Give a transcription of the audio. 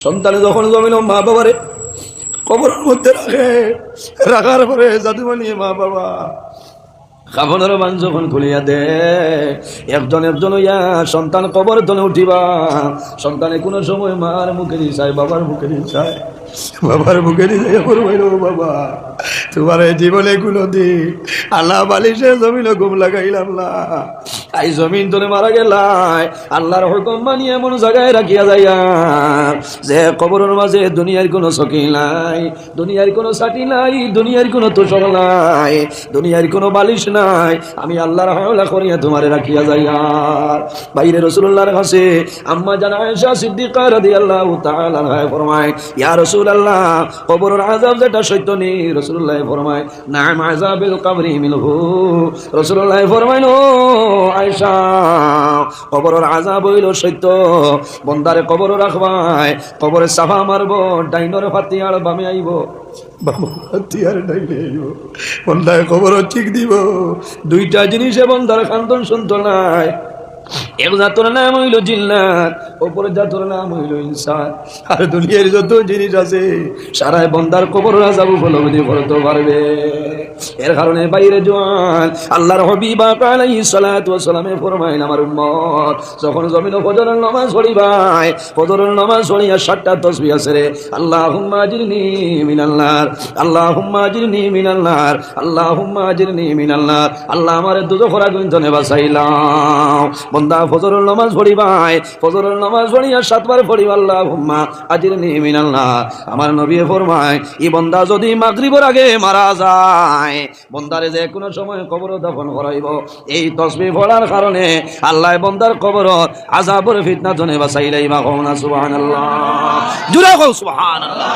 সন্তানে যখন জমিল মা বাবারে কবরের মধ্যে রাখার পরে জাদু বানিয়ে মা বাবা কাফনের মান যখন খুলিয়া দে একজন একজন ইয়া সন্তান কবর তলে উঠিবা। সন্তানে কোনো সময় মার মুখে চায়, বাবার মুখে চায়, বাবার মুখে বাবা তোমার জীবনে কোনো দিন আল্লাহ বালিশে জমিন ঘুম লাগাইলাম না, এই জমিন তোরে মারা গেলাই আল্লাহর হুকুম মানিয়ে এমন জায়গায় রাখিয়া যাইয়া যে কবরের মাঝে দুনিয়ার কোনো চকি নাই, দুনিয়ার কোনো সাটি নাই, দুনিয়ার কোনো তোষক নাই, দুনিয়ার কোনো বালিশ নাই, আমি আল্লাহর হাওলা করিয়া তোমারে রাখিয়া যাইয়া। বাইরে রাসূলুল্লাহর কাছে আম্মা জান আয়েশা সিদ্দিকা রাদিয়াল্লাহু তাআলা আনহা ফরমায়, ইয়া রাসূলুল্লাহ কবরের আযাব যেটা সত্য নেই? রাসূলুল্লাহ ফরমায়, নাম আযাবিল কবরি মিনহু। রাসূলুল্লাহ ফরমায়, ও আয়েশা কবরের আযাব হইল সত্য, বন্দারে কবর রাখবায়, কবরে সাফা মারবো, ডাইনর ফাতিয়ার বামে আইব, বামে ফাতিয়ার ডাইনে আইব, বন্দায় কবর ঠিক দিব। দুইটা জিনিসে বন্দার খান্তন শুনতো নাই, এক জাতর নাম হইল জিন্নাত, অপর জাতর নাম হইল ইনসান। আর দুনিয়ার যত জিনিস আছে সারাই বন্দার কবর আযাব উপলব্ধি করতে পারবে। এর কারণে বাইরে জোয়ান আল্লাহর হাবিব আলাইহিস সালাতু ওয়াস সালামে ফরমাইলেন, আমার উম্মত যখন জমিনে ফজরের নামাজ পড়িবাই, ফজরের নামাজ পড়িয়া 7টা তাসবিহ আছে রে, আল্লাহুম্মা আজিরনি মিনান নার, আল্লাহুম্মা আজিরনি মিনান নার, আল্লাহুম্মা আজিরনি মিনান নার, আল্লাহ আমারে দুজখের আগুন থেকে বাঁচাইলাও। বন্দা ফজরের নামাজ পড়িবাই, ফজরের নামাজ পড়িয়া 7 বার পড়িবা আল্লাহুম্মা আজিরনি মিনান নার। আমার নবী ফরমায়, এই বন্দা যদি মাগরিবের আগে মারা যায়, বন্দারে যে কোনো সময় কবর দাফন করাইব, এই তাসবিহ পড়ার কারণে আল্লাহ বন্দার কবর আযাবের ফিতনা থেকে বাঁচাইলাই। মা কওনা সুবহানাল্লাহ, জুরা কও সুবহানাল্লাহ।